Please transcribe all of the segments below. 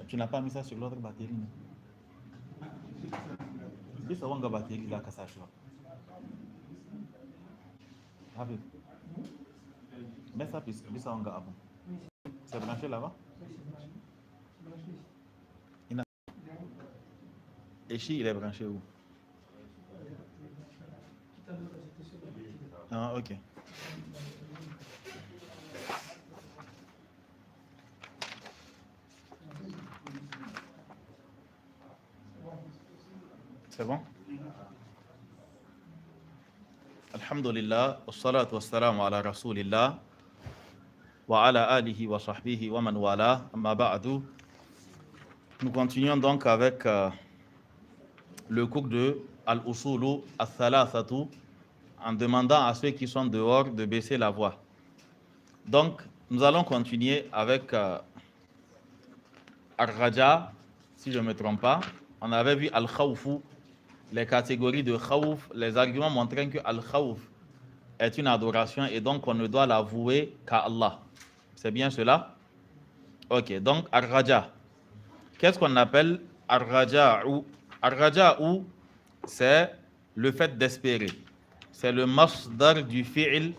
Tu n'as pas mis ça sur l'autre batterie, non? Bisa wanga batterie za ka sa shi ba. Habib, mets ça bisa wanga abu. C'est branché là-bas? Et si il est branché où? Ah, ok. C'est bon? Alhamdulillah, wassalatu wassalamu ala rasulillah, wa ala alihi wa sahbihi wa man wala, amma ba'du. Nous continuons donc avec le cours de Al-Usulu Al-Thalathatu, en demandant à ceux qui sont dehors de baisser la voix. Donc, nous allons continuer avec Ar-Raja, si je ne me trompe pas. On avait vu Al-Khawfu, les catégories de Khawf, les arguments montrant que Al-Khawf est une adoration et donc on ne doit la vouer qu'à Allah. C'est bien cela? Ok, donc Ar-Raja. Qu'est-ce qu'on appelle Ar-Raja'u? Ar-Raja'u, c'est le fait d'espérer. C'est le masdar du fi'l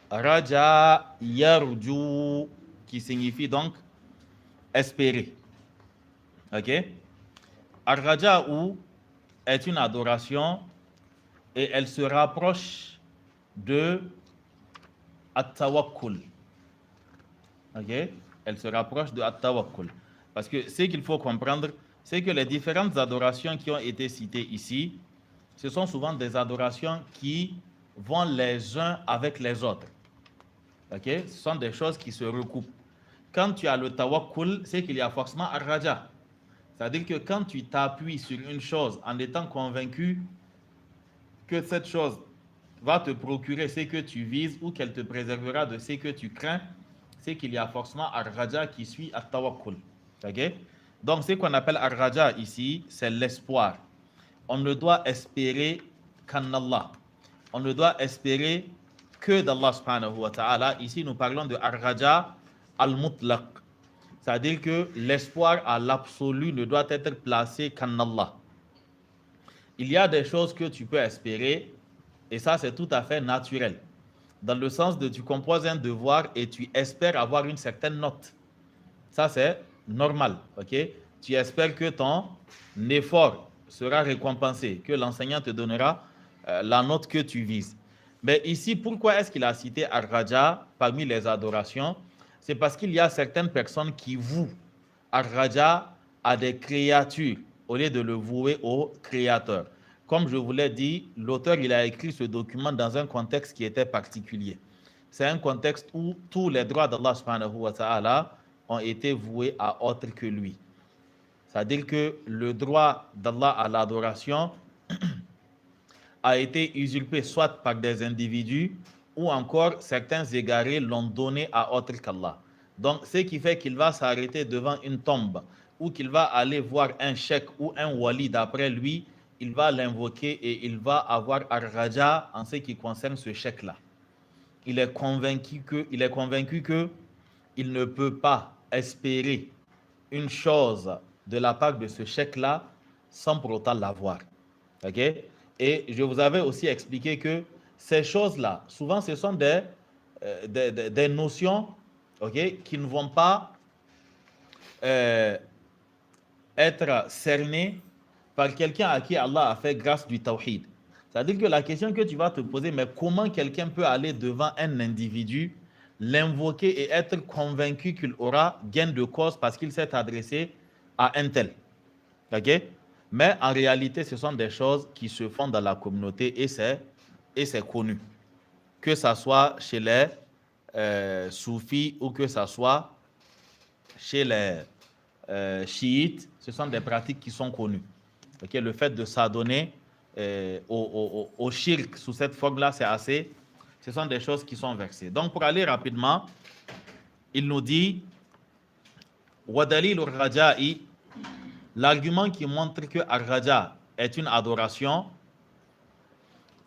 Raja yarju, qui signifie donc espérer. Ok? Ar-Raja'u est une adoration et elle se rapproche de At-Tawakkul. Ok? Elle se rapproche de At-Tawakkul. Parce que ce qu'il faut comprendre, c'est que les différentes adorations qui ont été citées ici, ce sont souvent des adorations qui vont les uns avec les autres. Ok? Ce sont des choses qui se recoupent. Quand tu as le Tawakkul, c'est qu'il y a forcément Ar-Raja. C'est-à-dire que quand tu t'appuies sur une chose en étant convaincu que cette chose va te procurer ce que tu vises ou qu'elle te préservera de ce que tu crains, c'est qu'il y a forcément Ar-Raja qui suit At-Tawakkul. Okay? Donc, ce qu'on appelle Ar-Raja ici, c'est l'espoir. On ne doit espérer qu'en Allah. On ne doit espérer que d'Allah subhanahu wa ta'ala. Ici, nous parlons de Ar-Raja al-Mutlaq. C'est-à-dire que l'espoir à l'absolu ne doit être placé qu'en Allah. Il y a des choses que tu peux espérer et ça, c'est tout à fait naturel. Dans le sens de tu composes un devoir et tu espères avoir une certaine note. Ça, c'est normal. Ok? Tu espères que ton effort sera récompensé, que l'enseignant te donnera la note que tu vises. Mais ici, pourquoi est-ce qu'il a cité Ar-Raja parmi les adorations? C'est parce qu'il y a certaines personnes qui vouent Ar-Raja à des créatures au lieu de le vouer au Créateur. Comme je vous l'ai dit, l'auteur il a écrit ce document dans un contexte qui était particulier. C'est un contexte où tous les droits d'Allah subhanahu wa ta'ala ont été voués à autre que lui. C'est-à-dire que le droit d'Allah à l'adoration a été usurpé soit par des individus ou encore certains égarés l'ont donné à autre qu'Allah. Donc, ce qui fait qu'il va s'arrêter devant une tombe ou qu'il va aller voir un cheikh ou un wali d'après lui, il va l'invoquer et il va avoir Ar-Raja en ce qui concerne ce cheikh-là. Il est convaincu que il ne peut pas espérer une chose de la part de ce cheikh-là sans pour autant l'avoir. Ok? Et je vous avais aussi expliqué que ces choses-là, souvent, ce sont des notions, okay, qui ne vont pas être cernées par quelqu'un à qui Allah a fait grâce du tawhid. C'est-à-dire que la question que tu vas te poser, mais comment quelqu'un peut aller devant un individu, l'invoquer et être convaincu qu'il aura gain de cause parce qu'il s'est adressé à un tel. Ok? Mais en réalité, ce sont des choses qui se font dans la communauté et c'est connu. Que ce soit chez les soufis ou que ce soit chez les chiites, ce sont des pratiques qui sont connues. Okay? Le fait de s'adonner au shirk sous cette forme-là, ce sont des choses qui sont versées. Donc, pour aller rapidement, il nous dit Wadalil al-Raja'i, l'argument qui montre que Ar-Raja est une adoration,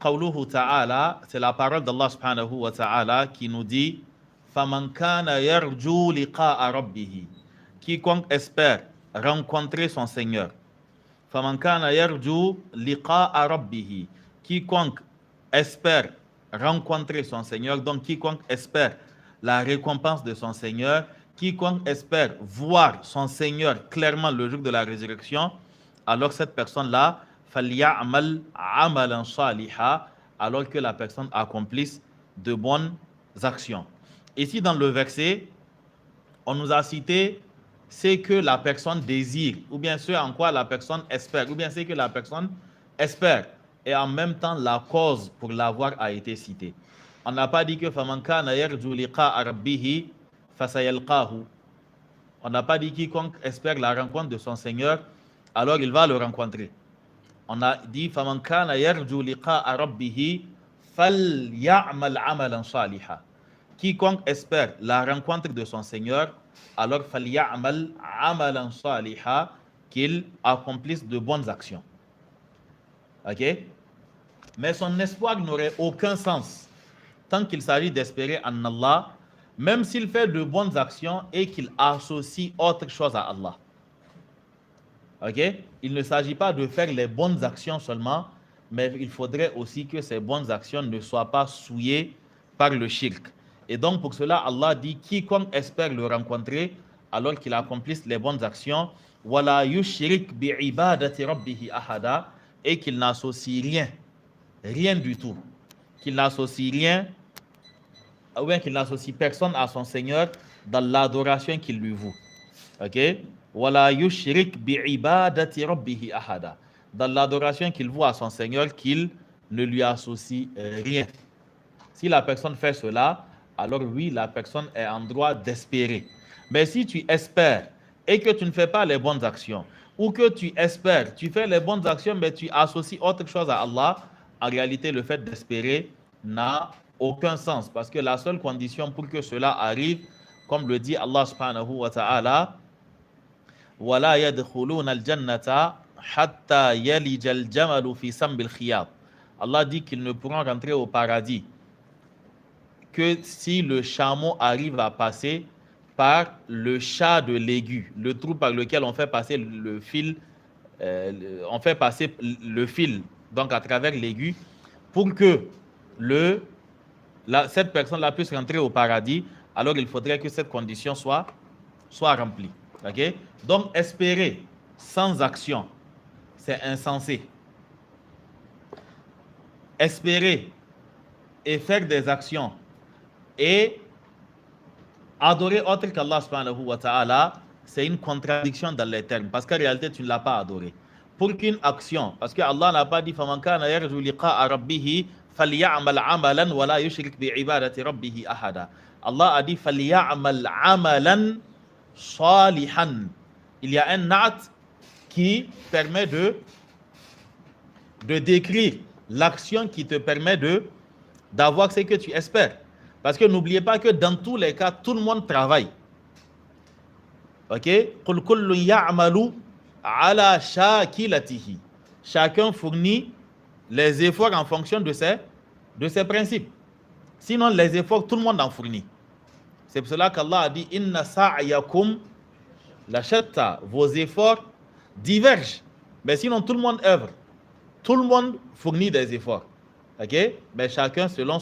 Qawluhu ta'ala, c'est la parole d'Allah subhanahu wa ta'ala qui nous dit Faman kana yarju liqa'a rabbih. quiconque espère rencontrer son Seigneur. فَمَنْ كَانَ يَرْجُو لِقَاءَ رَبِّهِ. Quiconque espère rencontrer son Seigneur, donc quiconque espère la récompense de son Seigneur, quiconque espère voir son Seigneur clairement le jour de la résurrection, alors cette personne-là, فَلْيَعْمَلْ عَمَلًا صَالِحًا, alors que la personne accomplisse de bonnes actions. Ici dans le verset, on nous a cité ce que la personne désire, ou bien ce en quoi la personne espère, ou bien ce que la personne espère. Et en même temps, la cause pour l'avoir a été citée. On n'a pas dit que فَمَنْ كَانَ يَرْجُو لِقَاءَ رَبِّهِ فَسَيَلْقَاهُ. On n'a pas dit quiconque espère la rencontre de son Seigneur, alors il va le rencontrer. On a dit فَمَنْ كَانَ يَرْجُو لِقَاءَ رَبِّهِ فَلْيَعْمَلْ عَمَلًا صَالِحًا. Quiconque espère la rencontre de son Seigneur, alors فَلْيَعْمَلْ عَمَلًا صَالِحًا, qu'il accomplisse de bonnes actions. Ok? Mais son espoir n'aurait aucun sens tant qu'il s'agit d'espérer en Allah, même s'il fait de bonnes actions et qu'il associe autre chose à Allah. Ok? Il ne s'agit pas de faire les bonnes actions seulement, mais il faudrait aussi que ces bonnes actions ne soient pas souillées par le shirk. Et donc pour cela, Allah dit quiconque espère le rencontrer, alors qu'il accomplisse les bonnes actions, wala yushrik bi'ibadati rabbihi ahada, et qu'il n'associe rien du tout, qu'il n'associe rien, ou bien qu'il n'associe personne à son Seigneur dans l'adoration qu'il lui voue. Ok? Wala yushrik bi'ibadati rabbihi ahada, dans l'adoration qu'il voue à son Seigneur, qu'il ne lui associe rien. Si la personne fait cela, alors oui, la personne est en droit d'espérer. Mais si tu espères et que tu ne fais pas les bonnes actions, ou que tu espères, tu fais les bonnes actions, mais tu associes autre chose à Allah, en réalité, le fait d'espérer n'a aucun sens. Parce que la seule condition pour que cela arrive, comme le dit Allah subhanahu wa ta'ala, وَلَا يَدْخُلُونَ الْجَنَّةَ حَتَّى يَلِجَ الْجَمَلُ فِي سَمِّ الْخِيَاطِ. Allah dit qu'ils ne pourront rentrer au paradis que si le chameau arrive à passer par le chat de l'aigu, le trou par lequel on fait passer le fil, donc à travers l'aigu, pour que cette personne-là puisse rentrer au paradis, alors il faudrait que cette condition soit remplie. Okay? Donc espérer sans action, c'est insensé. Espérer et faire des actions et adorer autre qu'Allah subhanahu wa ta'ala, c'est une contradiction dans les termes, parce qu'en réalité tu ne l'as pas adoré. Pour qu'une action, parce que Allah n'a pas dit فَمَنْ كَانَ يَرْجُو لِقَاءَ رَبِّهِ فَلْيَعْمَلْ عَمَلًا وَلَا يُشْرِكْ بِعِبَادَةِ رَبِّهِ أَحَدًا. Allah a dit فَلْيَعْمَلْ عَمَلًا صَالِحًا. Il y a un acte qui permet de décrire l'action qui te permet d'avoir ce que tu espères. Parce que n'oubliez pas que dans tous les cas, tout le monde travaille. Ok? قُلْ كُلٌّ يَعْمَلُ عَلَى شَاكِلَتِهِ. Chacun fournit les efforts en fonction de ses principes. Sinon, les efforts, tout le monde en fournit. C'est pour cela qu'Allah a dit Inna sa'yakum la shatta. Vos efforts divergent. Mais sinon, tout le monde œuvre. Tout le monde fournit des efforts. Ok? Mais chacun selon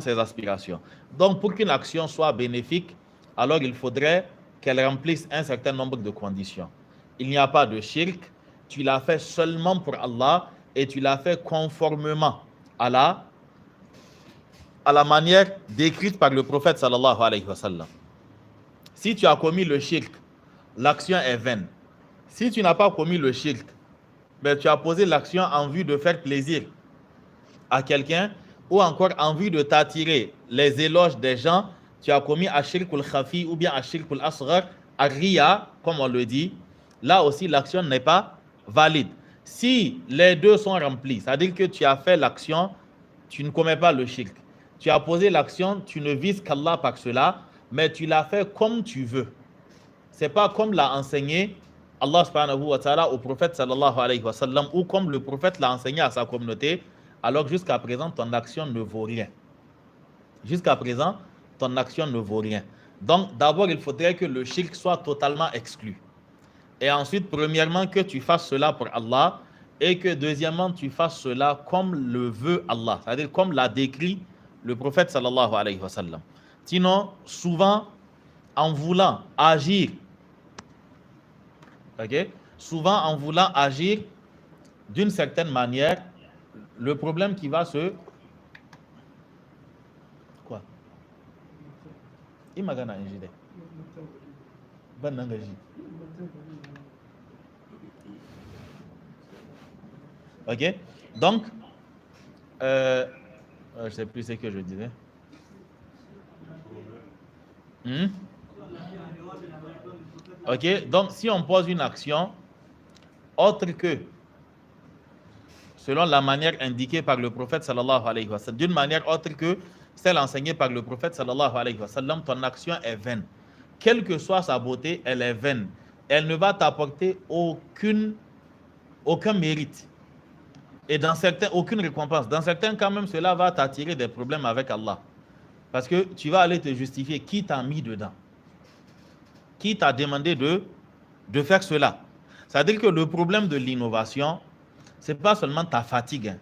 ses aspirations. Donc, pour qu'une action soit bénéfique, alors il faudrait qu'elle remplisse un certain nombre de conditions. Il n'y a pas de shirk. Tu l'as fait seulement pour Allah et tu l'as fait conformément à la manière décrite par le prophète sallallahu alayhi wa sallam. Si tu as commis le shirk, l'action est vaine. Si tu n'as pas commis le shirk, mais tu as posé l'action en vue de faire plaisir à quelqu'un ou encore en vue de t'attirer les éloges des gens, tu as commis ashirkul khafi ou bien ashirkul asghar, ar-riya, comme on le dit, là aussi l'action n'est pas valide. Si les deux sont remplis, c'est-à-dire que tu as fait l'action, tu ne commets pas le shirk. Tu as posé l'action, tu ne vises qu'Allah par cela, mais tu l'as fait comme tu veux. C'est pas comme l'a enseigné Allah subhanahu wa ta'ala au prophète sallallahu alayhi wa sallam, ou comme le prophète l'a enseigné à sa communauté, alors jusqu'à présent ton action ne vaut rien. Jusqu'à présent, ton action ne vaut rien. Donc, d'abord, il faudrait que le shirk soit totalement exclu. Et ensuite, premièrement, que tu fasses cela pour Allah. Et que deuxièmement, tu fasses cela comme le veut Allah. C'est-à-dire comme l'a décrit le prophète sallallahu alayhi wa sallam. Sinon, souvent, en voulant agir, souvent en voulant agir d'une certaine manière, le problème qui va se... Quoi? Imagana injide. Ok? Donc, je ne sais plus ce que je disais. Ok? Donc, si on pose une action autre que selon la manière indiquée par le prophète sallallahu alayhi wa sallam, d'une manière autre que celle enseignée par le prophète sallallahu alayhi wa sallam, ton action est vaine. Quelle que soit sa beauté, elle est vaine. Elle ne va t'apporter aucun mérite. Et dans certains, aucune récompense. Dans certains cas même, cela va t'attirer des problèmes avec Allah. Parce que tu vas aller te justifier qui t'a mis dedans. Qui t'a demandé de faire cela. C'est-à-dire que le problème de l'innovation, ce n'est pas seulement ta fatigue. Hein.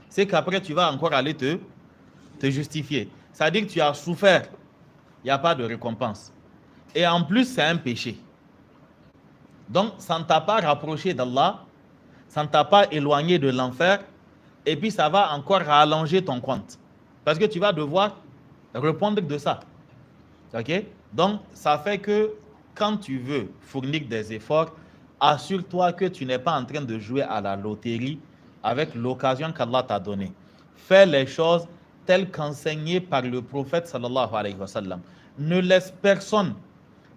C'est qu'après, tu vas encore aller te justifier. C'est-à-dire que tu as souffert. Il n'y a pas de récompense. Et en plus, c'est un péché. Donc, ça ne t'a pas rapproché d'Allah. Ça ne t'a pas éloigné de l'enfer. Et puis, ça va encore rallonger ton compte. Parce que tu vas devoir répondre de ça. OK? Donc, ça fait que quand tu veux fournir des efforts, assure-toi que tu n'es pas en train de jouer à la loterie avec l'occasion qu'Allah t'a donnée. Fais les choses telles qu'enseignées par le prophète sallallahu alayhi wa sallam. Ne laisse personne,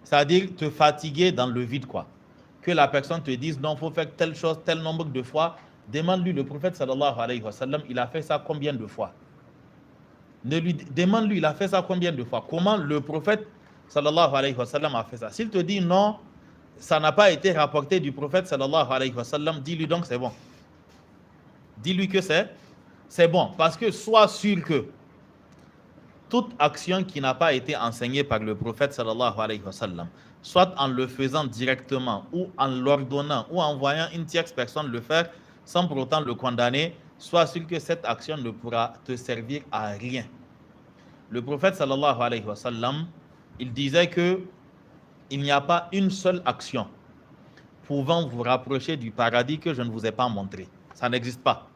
c'est-à-dire te fatiguer dans le vide, quoi. Que la personne te dise non, il faut faire telle chose, tel nombre de fois. Demande-lui, le prophète sallallahu alayhi wa sallam, il a fait ça combien de fois? Demande-lui, il a fait ça combien de fois? Comment le prophète sallallahu alayhi wa sallam a fait ça? S'il te dit non, ça n'a pas été rapporté du prophète sallallahu alayhi wa sallam, dis-lui donc c'est bon. Dis-lui que c'est bon. Parce que sois sûr que toute action qui n'a pas été enseignée par le prophète sallallahu alayhi wa sallam, soit en le faisant directement ou en l'ordonnant ou en voyant une tierce personne le faire sans pour autant le condamner, sois sûr que cette action ne pourra te servir à rien. Le prophète sallallahu alayhi wa sallam, il disait que il n'y a pas une seule action pouvant vous rapprocher du paradis que je ne vous ai pas montré. Ça n'existe pas.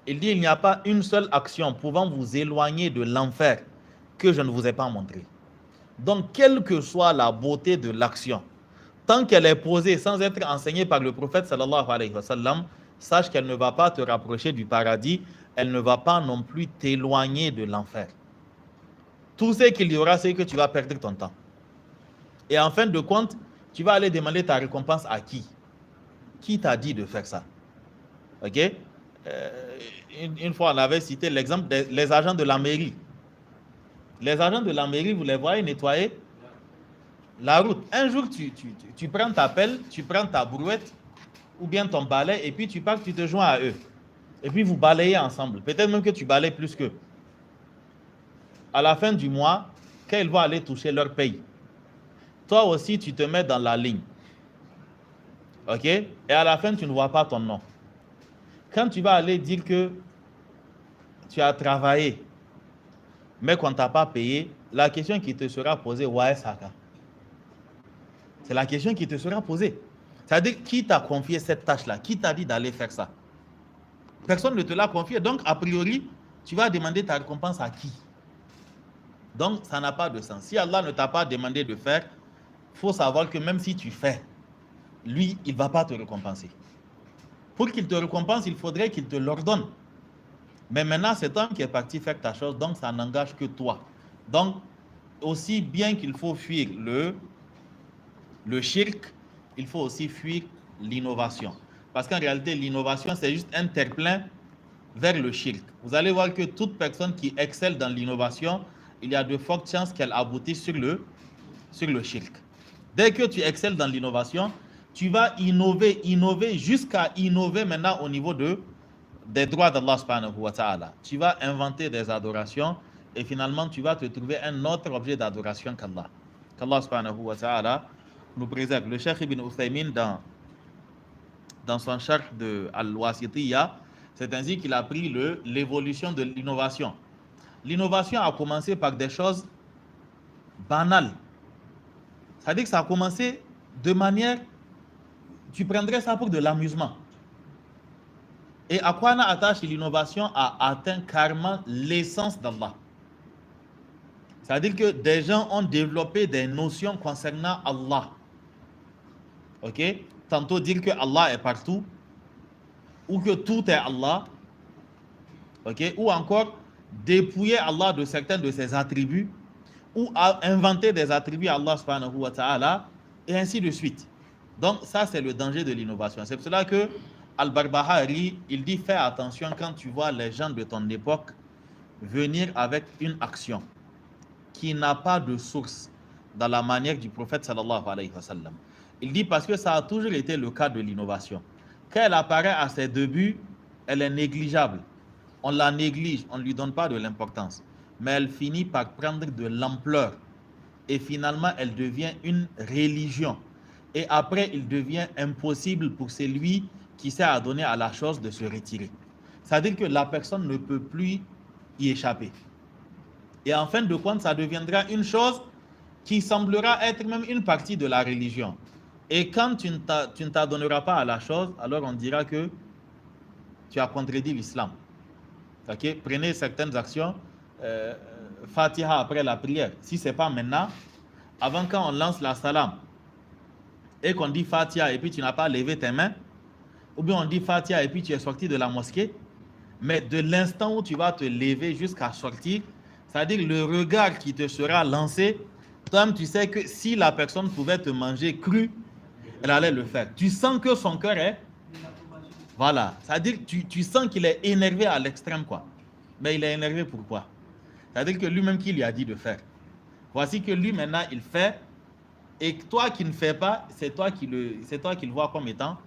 Il dit il n'y a pas une seule action pouvant vous éloigner de l'enfer que je ne vous ai pas montré. Donc, quelle que soit la beauté de l'action, tant qu'elle est posée sans être enseignée par le prophète sallallahu alayhi wa sallam, sache qu'elle ne va pas te rapprocher du paradis, elle ne va pas non plus t'éloigner de l'enfer. Tout ce qu'il y aura, c'est que tu vas perdre ton temps. Et en fin de compte, tu vas aller demander ta récompense à qui? Qui t'a dit de faire ça? Ok? Une fois, on avait cité l'exemple des agents de la mairie. Les agents de la mairie, vous les voyez nettoyer la route. Un jour, tu prends ta pelle, tu prends ta brouette ou bien ton balai et puis tu pars, tu te joins à eux. Et puis vous balayez ensemble. Peut-être même que tu balayes plus qu'eux. À la fin du mois, quand ils vont aller toucher leur paye, toi aussi, tu te mets dans la ligne. OK? Et à la fin, tu ne vois pas ton nom. Quand tu vas aller dire que tu as travaillé, mais qu'on ne t'a pas payé, la question qui te sera posée, ouais, Saka. C'est la question qui te sera posée. C'est-à-dire, qui t'a confié cette tâche-là? Qui t'a dit d'aller faire ça? Personne ne te l'a confié. Donc, a priori, tu vas demander ta récompense à qui? Donc, ça n'a pas de sens. Si Allah ne t'a pas demandé de faire, il faut savoir que même si tu fais, lui, il ne va pas te récompenser. Pour qu'il te récompense, il faudrait qu'il te l'ordonne. Mais maintenant, c'est toi qui es parti faire ta chose, donc ça n'engage que toi. Donc, aussi bien qu'il faut fuir le shirk, il faut aussi fuir l'innovation. Parce qu'en réalité, l'innovation, c'est juste un terre-plein vers le shirk. Vous allez voir que toute personne qui excelle dans l'innovation, il y a de fortes chances qu'elle aboutisse sur le shirk. Dès que tu excelles dans l'innovation, tu vas innover jusqu'à innover maintenant au niveau des droits d'Allah subhanahu wa ta'ala. Tu vas inventer des adorations et finalement tu vas te trouver un autre objet d'adoration qu'Allah. Qu'Allah subhanahu wa ta'ala nous préserve. Le Cheikh Ibn Uthaymin dans son charh de Al-Wasitiyya, c'est ainsi qu'il a pris l'évolution de l'innovation. L'innovation a commencé par des choses banales. C'est-à-dire que ça a commencé de manière, tu prendrais ça pour de l'amusement. Et Akwana attache l'innovation a atteint carrément l'essence d'Allah. C'est-à-dire que des gens ont développé des notions concernant Allah. Ok? Tantôt dire que Allah est partout, ou que tout est Allah, ok? Ou encore dépouiller Allah de certains de ses attributs, ou inventer des attributs à Allah subhanahu wa ta'ala, et ainsi de suite. Donc ça, c'est le danger de l'innovation. C'est pour cela que Al-Barbahari, il dit, fais attention quand tu vois les gens de ton époque venir avec une action qui n'a pas de source dans la manière du prophète sallallahu alayhi wa sallam. Il dit parce que ça a toujours été le cas de l'innovation. Quand elle apparaît à ses débuts, elle est négligeable. On la néglige, on ne lui donne pas de l'importance. Mais elle finit par prendre de l'ampleur. Et finalement, elle devient une religion. Et après, il devient impossible pour celui qui s'est adonné à la chose de se retirer. C'est-à-dire que la personne ne peut plus y échapper. Et en fin de compte, ça deviendra une chose qui semblera être même une partie de la religion. Et quand tu ne t'adonneras pas à la chose, alors on dira que tu as contredit l'islam. Okay? Prenez certaines actions, Fatiha après la prière. Si ce n'est pas maintenant, avant quand on lance la salam et qu'on dit Fatiha et puis tu n'as pas levé tes mains, ou bien on dit Fatiha et puis tu es sorti de la mosquée, mais de l'instant où tu vas te lever jusqu'à sortir, c'est-à-dire le regard qui te sera lancé, toi-même tu sais que si la personne pouvait te manger cru, elle allait le faire. Tu sens que son cœur est... Voilà. C'est-à-dire que tu sens qu'il est énervé à l'extrême, quoi. Mais il est énervé pourquoi? C'est-à-dire que lui-même qui lui a dit de faire. Voici que lui maintenant il fait, et toi qui ne fais pas, c'est toi qui le vois comme étant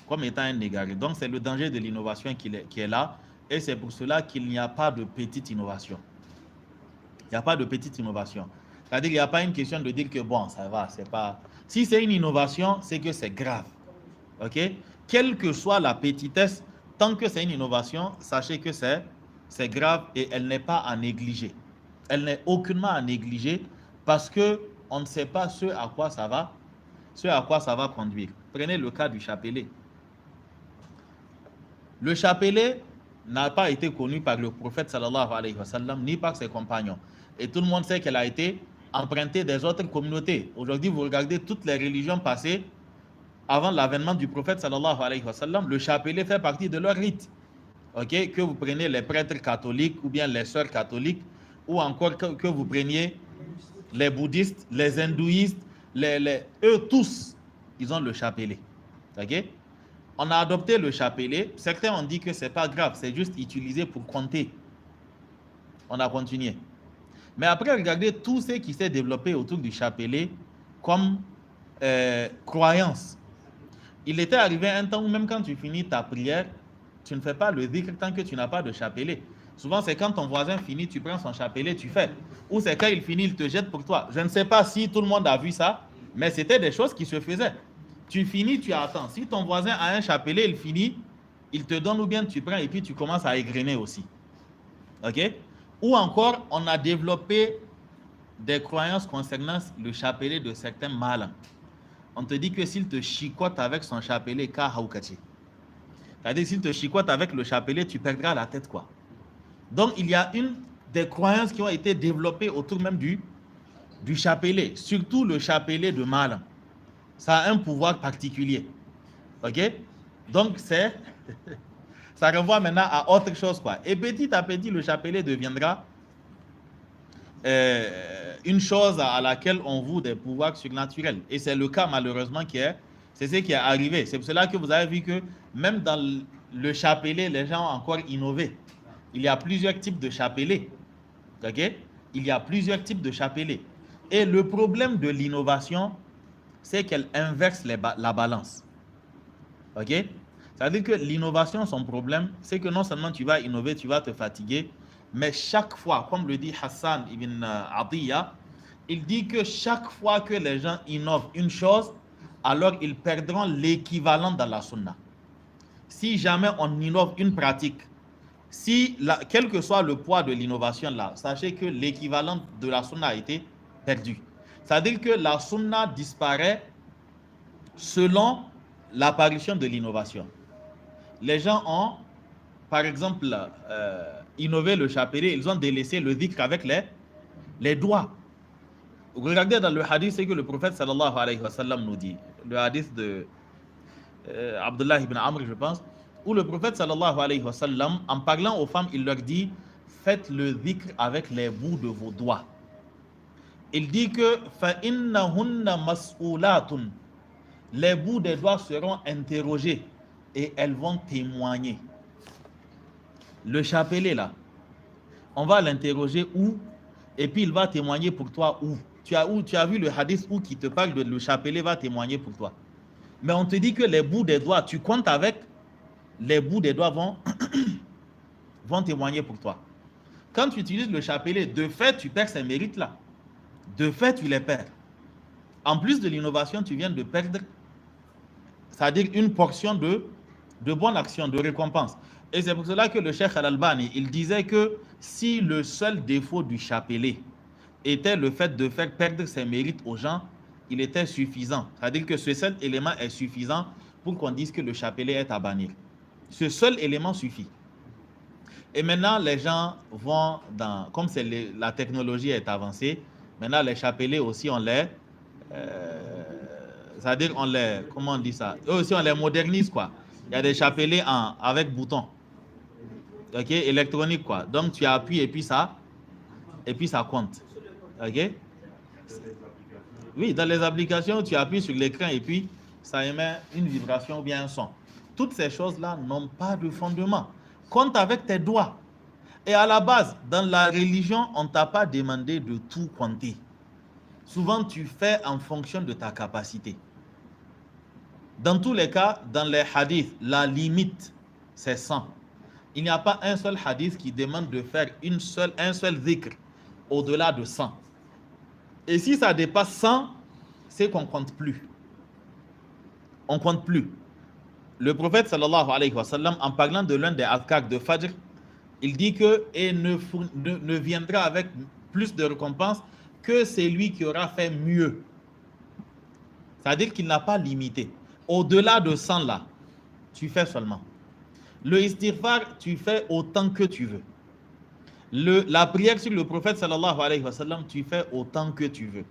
un égaré. Donc c'est le danger de l'innovation qui est là, et c'est pour cela qu'il n'y a pas de petite innovation. Il n'y a pas de petite innovation. C'est-à-dire qu'il n'y a pas une question de dire que bon, ça va, c'est pas... Si c'est une innovation, c'est que c'est grave. Ok? Quelle que soit la petitesse, tant que c'est une innovation, sachez que c'est grave et elle n'est pas à négliger. Elle n'est aucunement à négliger parce qu'on ne sait pas ce à quoi ça va conduire. Prenez le cas du chapelet. Le chapelet n'a pas été connu par le prophète sallallahu alayhi wa sallam ni par ses compagnons. Et tout le monde sait qu'elle a été empruntée des autres communautés. Aujourd'hui, vous regardez toutes les religions passées avant l'avènement du prophète sallallahu alayhi wa sallam, le chapelet fait partie de leur rite. Ok, que vous preniez les prêtres catholiques ou bien les sœurs catholiques, ou encore que vous preniez les bouddhistes, les hindouistes, eux tous, ils ont le chapelet. Ok? On a adopté le chapelet. Certains ont dit que c'est pas grave, c'est juste utilisé pour compter. On a continué. Mais après, regardez tout ce qui s'est développé autour du chapelet comme croyance. Il était arrivé un temps où même quand tu finis ta prière, tu ne fais pas le dhikr tant que tu n'as pas de chapelet. Souvent, c'est quand ton voisin finit, tu prends son chapelet, tu fais. Ou c'est quand il finit, il te jette pour toi. Je ne sais pas si tout le monde a vu ça, mais c'était des choses qui se faisaient. Tu finis, tu attends. Si ton voisin a un chapelet, il finit, il te donne ou bien tu prends et puis tu commences à égrener aussi. Ok? Ou encore, on a développé des croyances concernant le chapelet de certains malins. On te dit que s'il te chicote avec son chapelet, c'est-à-dire s'il te chicote avec le chapelet, tu perdras la tête, quoi. Donc, il y a des croyances qui ont été développées autour même du chapelet, surtout le chapelet de malin. Ça a un pouvoir particulier. Ok? Donc, ça renvoie maintenant à autre chose, quoi. Et petit à petit, le chapelet deviendra une chose à laquelle on voue des pouvoirs surnaturels. Et c'est le cas, malheureusement, c'est ce qui est arrivé. C'est pour cela que vous avez vu que même dans le chapelet, les gens ont encore innové. Il y a plusieurs types de chapelets. Ok? Il y a plusieurs types de chapelets. Et le problème de l'innovation, c'est qu'elle inverse la balance. Ok? C'est-à-dire que l'innovation, son problème, c'est que non seulement tu vas innover, tu vas te fatiguer, Mais chaque fois, comme le dit Hassan ibn Atiyya, il dit que chaque fois que les gens innovent une chose, alors ils perdront l'équivalent dans la sunna. Si jamais on innove une pratique, quel que soit le poids de l'innovation là, sachez que l'équivalent de la sunna a été perdu. C'est-à-dire que la sunna disparaît selon l'apparition de l'innovation. Les gens ont, par exemple, innové le chapelet, ils ont délaissé le dhikr avec les doigts. Regardez dans le hadith, c'est que le prophète sallallahu alayhi wa sallam nous dit, le hadith de Abdullah ibn Amr, je pense, où le prophète sallallahu alayhi wa sallam, en parlant aux femmes, il leur dit, faites le dhikr avec les bouts de vos doigts. Il dit que فَإِنَّهُنَّ مَسْئُولَاتٌ, les bouts des doigts seront interrogés et elles vont témoigner. Le chapelet là, on va l'interroger où, et puis il va témoigner pour toi où. Tu as vu le hadith où qui te parle de le chapelet va témoigner pour toi. Mais on te dit que les bouts des doigts, tu comptes avec, les bouts des doigts vont témoigner pour toi. Quand tu utilises le chapelet, de fait, tu perds ces mérites-là. De fait, tu les perds. En plus de l'innovation, tu viens de perdre, c'est-à-dire une portion de bonne action, de récompense. Et c'est pour cela que le Cheikh Al-Albani, il disait que si le seul défaut du chapelet était le fait de faire perdre ses mérites aux gens, il était suffisant. C'est-à-dire que ce seul élément est suffisant pour qu'on dise que le chapelet est à bannir. Ce seul élément suffit. Et maintenant, les gens vont dans... Comme la technologie est avancée, maintenant les chapelets aussi, on les... c'est-à-dire, on les... Comment on dit ça? Eux aussi, on les modernise, quoi. Il y a des chapelets avec bouton. OK? Électronique, quoi. Donc, tu appuies et puis ça compte. OK? Oui, dans les applications, tu appuies sur l'écran et puis ça émet une vibration ou bien un son. Toutes ces choses-là n'ont pas de fondement. Compte avec tes doigts. Et à la base, dans la religion, on ne t'a pas demandé de tout compter. Souvent, tu fais en fonction de ta capacité. Dans tous les cas, dans les hadiths, la limite, c'est 100. Il n'y a pas un seul hadith qui demande de faire un seul dhikr au-delà de 100. Et si ça dépasse 100, c'est qu'on ne compte plus. On ne compte plus. Le prophète sallallahu alayhi wa sallam, en parlant de l'un des adhkar de Fajr, il dit que ne viendra avec plus de récompense que celui qui aura fait mieux. C'est-à-dire qu'il n'a pas limité. Au-delà de 100 là, tu fais seulement. Le istighfar, tu fais autant que tu veux. La prière sur le prophète sallallahu alayhi wa sallam, tu fais autant que tu veux.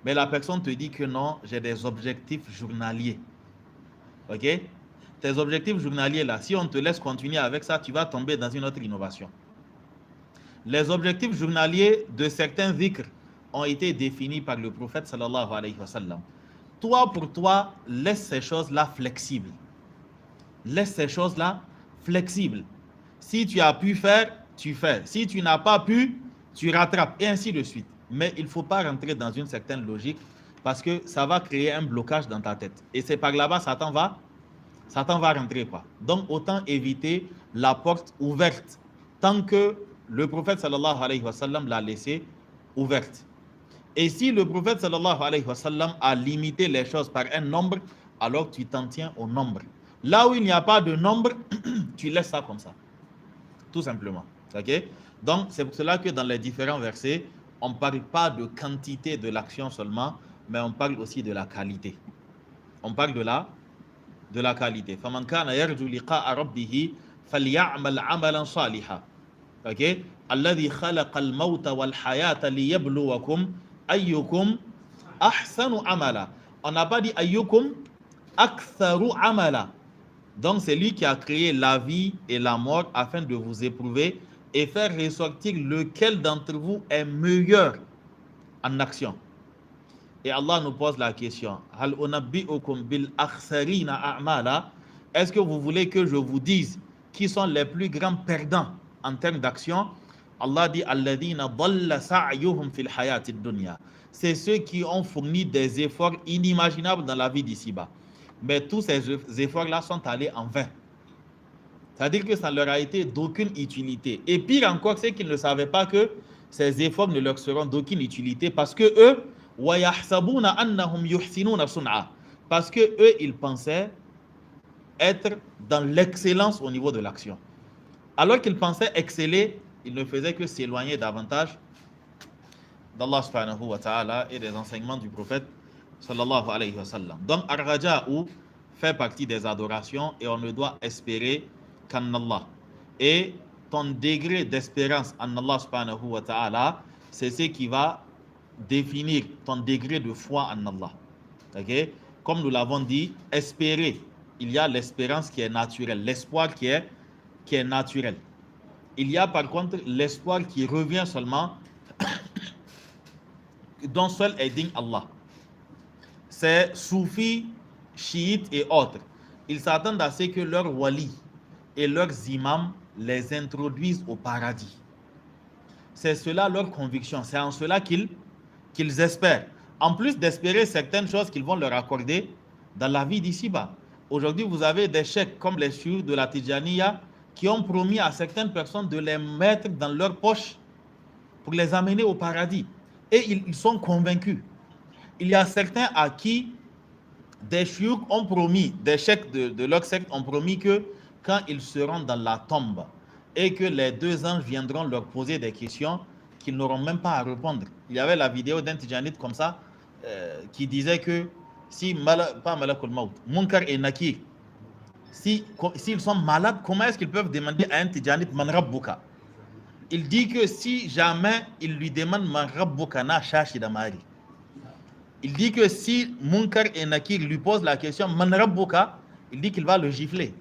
Mais la personne te dit que non, j'ai des objectifs journaliers. Ok? Tes objectifs journaliers là, si on te laisse continuer avec ça, tu vas tomber dans une autre innovation. Les objectifs journaliers de certains dhikr ont été définis par le prophète sallallahu alayhi wa sallam. Toi, pour toi, laisse ces choses-là flexibles. Laisse ces choses-là flexibles. Si tu as pu faire, tu fais. Si tu n'as pas pu, tu rattrapes, et ainsi de suite. Mais il ne faut pas rentrer dans une certaine logique parce que ça va créer un blocage dans ta tête. Et c'est par là-bas, Satan va rentrer, quoi. Donc, autant éviter la porte ouverte tant que le prophète sallallahu alayhi wa sallam l'a laissée ouverte. Et si le prophète sallallahu alayhi wa sallam a limité les choses par un nombre, alors tu t'en tiens au nombre. Là où il n'y a pas de nombre, tu laisses ça comme ça. Tout simplement. Okay? Donc, c'est pour cela que dans les différents versets, on ne parle pas de quantité de l'action seulement, mais on parle aussi de la qualité. On parle de la qualité. فَمَنْ كَانَ يَرْجُو لِقَاءَ رَبِّهِ فَلْيَعْمَلْ عَمَلًا صَالِحًا. OK? الَّذِي خَلَقَ الْمَوْتَ وَالْحَيَاةَ لِيَبْلُوَكُمْ أَيُّكُمْ أَحْسَنُ عَمَلًا. On n'a pas dit أَيُّكُمْ أَكْثَرُ عَمَلًا. Donc, c'est lui qui a créé la vie et la mort afin de vous éprouver et faire ressortir lequel d'entre vous est meilleur en action. Et Allah nous pose la question, Hal unabbi'ukum bil akhsarina a'mala? Est-ce que vous voulez que je vous dise qui sont les plus grands perdants en termes d'action? Allah dit alladhina dhalla sa'yuhum fil hayatid dunya. C'est ceux qui ont fourni des efforts inimaginables dans la vie d'ici-bas. Mais tous ces efforts-là sont allés en vain. C'est-à-dire que ça leur a été d'aucune utilité. Et pire encore, c'est qu'ils ne savaient pas que ces efforts ne leur seront d'aucune utilité parce que eux, وَيَحْسَبُونَ أَنَّهُمْ يُحْسِنُونَ صُنْعًا. Parce que eux, ils pensaient être dans l'excellence au niveau de l'action. Alors qu'ils pensaient exceller, ils ne faisaient que s'éloigner davantage d'Allah subhanahu wa ta'ala et des enseignements du prophète sallallahu alayhi wa sallam. Donc, Ar-Raja'u fait partie des adorations et on ne doit espérer qu'en Allah. Et ton degré d'espérance en Allah subhanahu wa ta'ala, c'est ce qui va définir ton degré de foi en Allah. Okay? Comme nous l'avons dit, espérer, il y a l'espérance qui est naturelle, l'espoir qui est naturel. Il y a par contre l'espoir qui revient seulement dont seul est digne Allah. C'est soufis, chiites et autres. Ils s'attendent à ce que leurs wali et leurs imams les introduisent au paradis. C'est cela leur conviction. C'est en cela qu'ils espèrent. En plus d'espérer certaines choses qu'ils vont leur accorder dans la vie d'ici-bas. Aujourd'hui, vous avez des cheikhs comme les chouïs de la Tidjaniya qui ont promis à certaines personnes de les mettre dans leur poche pour les amener au paradis. Et ils sont convaincus. Il y a certains à qui des chouïs ont promis, des cheikhs de leur secte ont promis que quand ils seront dans la tombe et que les deux anges viendront leur poser des questions qu'ils n'auront même pas à répondre. Il y avait la vidéo d'un Tidjanite comme ça qui disait que si, pas Malakul Maut, Munkar et Nakir, s'ils sont malades, comment est-ce qu'ils peuvent demander à un Tidjanite Man Rabbuka? Il dit que si jamais il lui demande Man Rabbuka na shashi damari. Il dit que si Munkar et Nakir lui posent la question Man Rabbuka, il dit qu'il va le gifler.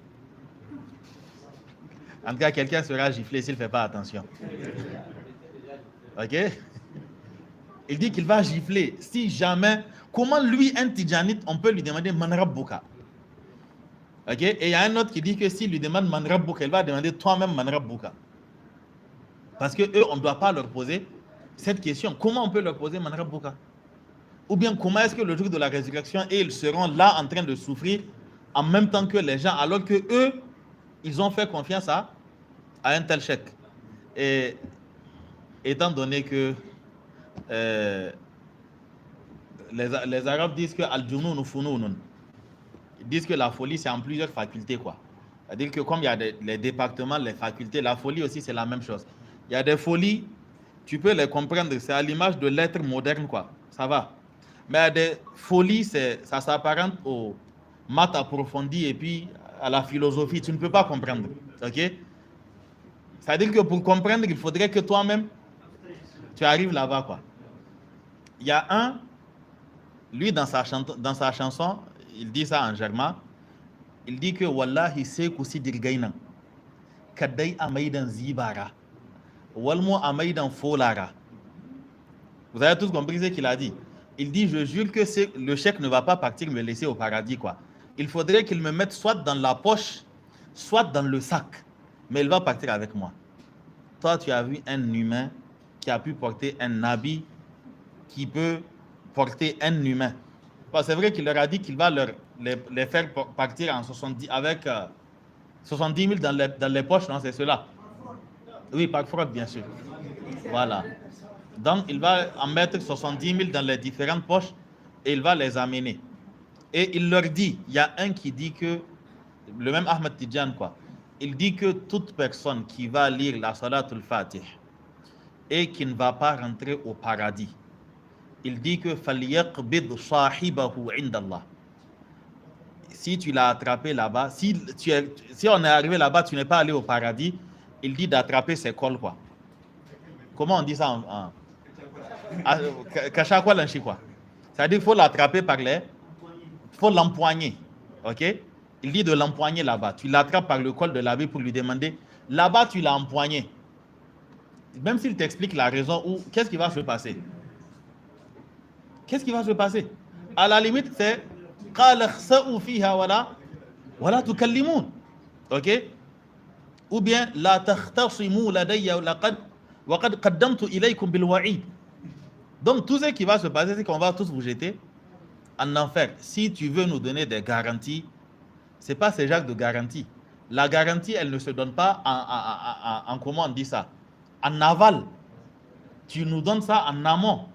En tout cas, quelqu'un sera giflé s'il ne fait pas attention. Ok? Il dit qu'il va gifler. Si jamais, comment lui, un Tidjanite, on peut lui demander Man Rabbuka? Ok? Et il y a un autre qui dit que s'il lui demande Man Rabbuka, il va demander toi-même Man Rabbuka. Parce qu'eux, on ne doit pas leur poser cette question. Comment on peut leur poser Man Rabbuka? Ou bien comment est-ce que le jour de la résurrection, et ils seront là en train de souffrir en même temps que les gens, alors que eux, ils ont fait confiance à un tel chèque. Et étant donné que les Arabes disent que al-junun fununun, ils disent que la folie c'est en plusieurs facultés quoi. C'est-à-dire que comme il y a les départements, les facultés, la folie aussi c'est la même chose. Il y a des folies, tu peux les comprendre, c'est à l'image de l'être moderne quoi, ça va. Mais il y a des folies, ça s'apparente aux maths approfondies et puis à la philosophie, tu ne peux pas comprendre, ok? C'est-à-dire que pour comprendre, il faudrait que toi-même, tu arrives là-bas, quoi. Il y a un, lui, dans sa chanson, il dit ça en germain, il dit que Wallahi sekusi dirgainan, kadai amaidan zibara, walmo amaidan folara. Vous avez tous compris ce qu'il a dit. Il dit, je jure que le chèque ne va pas partir me laisser au paradis, quoi. Il faudrait qu'il me mette soit dans la poche, soit dans le sac. Mais il va partir avec moi. Toi, tu as vu un humain qui a pu porter un habit qui peut porter un humain. C'est vrai qu'il leur a dit qu'il va les faire partir en 70, avec 70 000 dans les poches, non, c'est cela. Oui, par fraude, bien sûr. Voilà. Donc, il va en mettre 70 000 dans les différentes poches et il va les amener. Et il leur dit, il y a un qui dit que, le même Ahmed Tidjan, quoi, il dit que toute personne qui va lire la Salatul Fatih et qui ne va pas rentrer au paradis, il dit que فَلْيَقْبِضْ صَاحِبَهُ عِنْدَ اللَّهِ. Si tu l'as attrapé là-bas, si on est arrivé là-bas, tu n'es pas allé au paradis, il dit d'attraper ses cols, quoi. Comment on dit ça en Kachakwa lanchi, quoi. C'est-à-dire qu'il faut l'attraper par les... Il faut l'empoigner, ok? Il dit de l'empoigner là-bas. Tu l'attrapes par le col de l'habit pour lui demander. Là-bas, tu l'as empoigné. Même s'il t'explique la raison, ou qu'est-ce qui va se passer? Qu'est-ce qui va se passer? À la limite, c'est voilà tukallimun. Ok? Ou bien la takhtasimu ladayya wa qad qaddamtu ilaykum bil wa'id. Donc tout ce qui va se passer, c'est qu'on va tous vous jeter en enfer. Si tu veux nous donner des garanties, c'est pas ces genres de garanties. La garantie, elle ne se donne pas en comment on dit ça, en aval. Tu nous donnes ça en amont.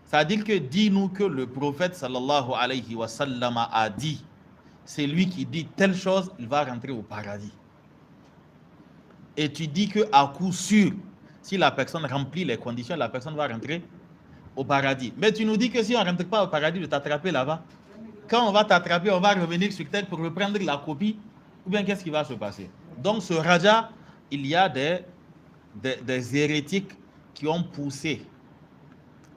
C'est-à-dire que dis-nous que le prophète sallallahu alayhi wa sallam a dit, c'est lui qui dit telle chose, il va rentrer au paradis. Et tu dis qu'à coup sûr, si la personne remplit les conditions, la personne va rentrer au paradis. Mais tu nous dis que si on ne rentre pas au paradis, de t'attraper là-bas. Quand on va t'attraper, on va revenir sur terre pour reprendre la copie. Ou bien qu'est-ce qui va se passer? Donc ce raja, il y a des hérétiques qui ont poussé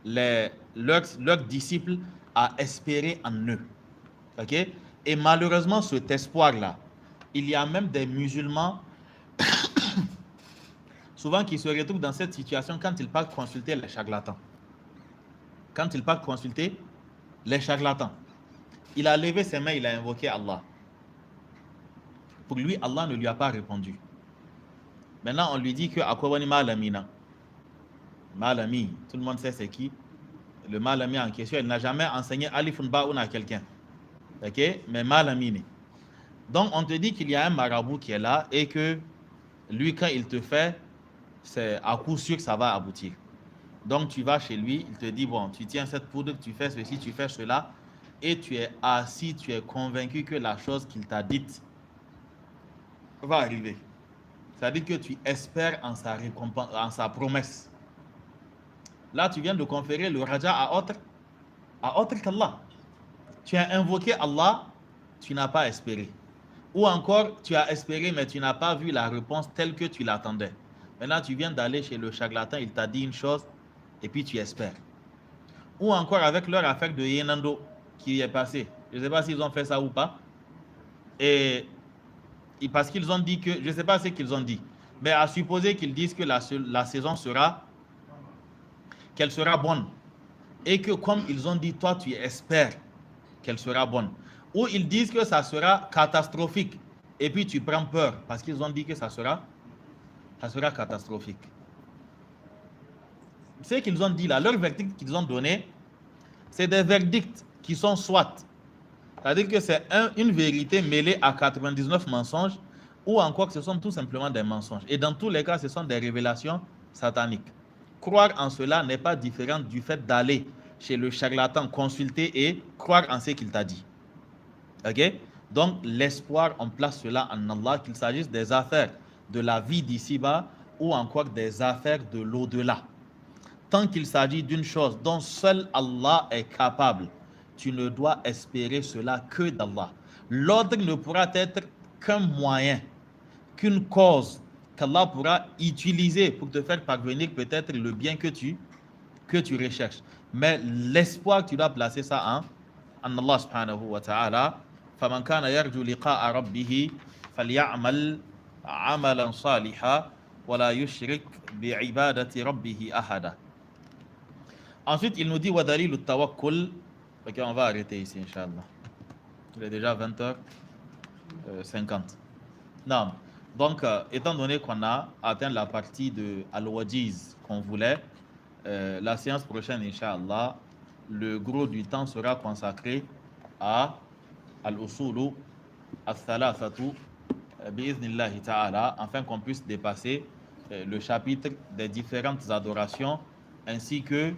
leurs disciples à espérer en eux. Okay? Et malheureusement, cet espoir-là, il y a même des musulmans souvent qui se retrouvent dans cette situation quand ils partent consulter les charlatans. Quand ils partent consulter les charlatans, il a levé ses mains, il a invoqué Allah. Pour lui, Allah ne lui a pas répondu. Maintenant, on lui dit que Akwabani Malamina. Malami, tout le monde sait c'est qui. Le Malami en question, il n'a jamais enseigné Alifun Ba'un à quelqu'un. Ok? Mais Malami. Donc, on te dit qu'il y a un marabout qui est là et que lui, quand il te fait, c'est à coup sûr que ça va aboutir. Donc, tu vas chez lui, il te dit, bon, tu tiens cette poudre, tu fais ceci, tu fais cela, et tu es assis, tu es convaincu que la chose qu'il t'a dite va arriver. C'est-à-dire que tu espères en sa récompense, en sa promesse. Là, tu viens de conférer le raja à autre qu'Allah. Tu as invoqué Allah, tu n'as pas espéré. Ou encore, tu as espéré, mais tu n'as pas vu la réponse telle que tu l'attendais. Maintenant, tu viens d'aller chez le charlatan, il t'a dit une chose, et puis tu espères. Ou encore avec leur affaire de Yenando qui est passée. Je ne sais pas s'ils ont fait ça ou pas. Et parce qu'ils ont dit que, je ne sais pas ce qu'ils ont dit, mais à supposer qu'ils disent que la saison sera, qu'elle sera bonne. Et que comme ils ont dit, toi tu espères qu'elle sera bonne. Ou ils disent que ça sera catastrophique. Et puis tu prends peur parce qu'ils ont dit que ça sera catastrophique. Ce qu'ils ont dit là, leur verdict qu'ils ont donné, c'est des verdicts qui sont soit. C'est-à-dire que c'est une vérité mêlée à 99 mensonges, ou encore que ce sont tout simplement des mensonges. Et dans tous les cas, ce sont des révélations sataniques. Croire en cela n'est pas différent du fait d'aller chez le charlatan, consulter et croire en ce qu'il t'a dit. Ok? Donc, l'espoir, on place cela en Allah, qu'il s'agisse des affaires de la vie d'ici-bas ou encore des affaires de l'au-delà. Tant qu'il s'agit d'une chose dont seul Allah est capable, tu ne dois espérer cela que d'Allah. L'ordre ne pourra être qu'un moyen, qu'une cause qu'Allah pourra utiliser pour te faire parvenir peut-être le bien que tu recherches. Mais l'espoir, tu dois placer ça en Allah subhanahu wa ta'ala. فَمَنْ كَانَ يَرْجُو لِقَاءَ رَبِّهِ فَلْيَعْمَلْ عَمَلًا صَالِحًا وَلَا يُشْرِكْ بِعِبَادَةِ رَبِّهِ أَحَدًا. Ensuite, il nous dit وَدَلِيلُ التَّوَكُّلِ. Ok, on va arrêter ici, Inch'Allah. Il est déjà 20h50. Non. Donc, étant donné qu'on a atteint la partie de Al-Wajiz qu'on voulait, la séance prochaine, Inch'Allah, le gros du temps sera consacré à Al-Usulu Al-Thalathatu bi'iznillahi ta'ala, afin qu'on puisse dépasser le chapitre des différentes adorations ainsi que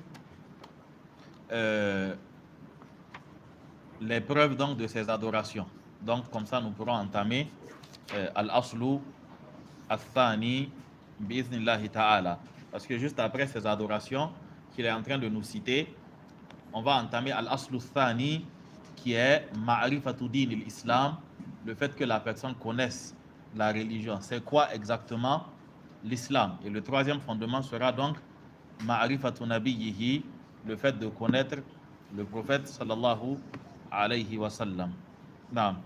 les preuves donc de ces adorations. Donc comme ça nous pourrons entamer Al-Aslu Al-Thani bi'iznillahi ta'ala, parce que juste après ces adorations qu'il est en train de nous citer, on va entamer Al-Aslu Al-Thani, qui est Ma'rifatu din l'Islam, le fait que la personne connaisse la religion. C'est quoi exactement l'islam? Et le troisième fondement sera donc Ma'rifatu Nabiyyihi, le fait de connaître le prophète sallallahu alayhi wa sallam. Naam.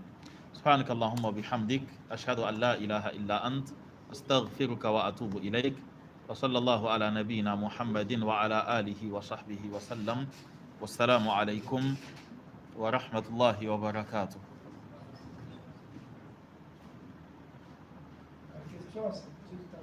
سبحانك اللهم وبحمدك أشهد أن لا إله إلا أنت أستغفرك وأتوب إليك وصلى الله على نبينا محمد وعلى آله وصحبه وسلم والسلام عليكم ورحمة الله وبركاته.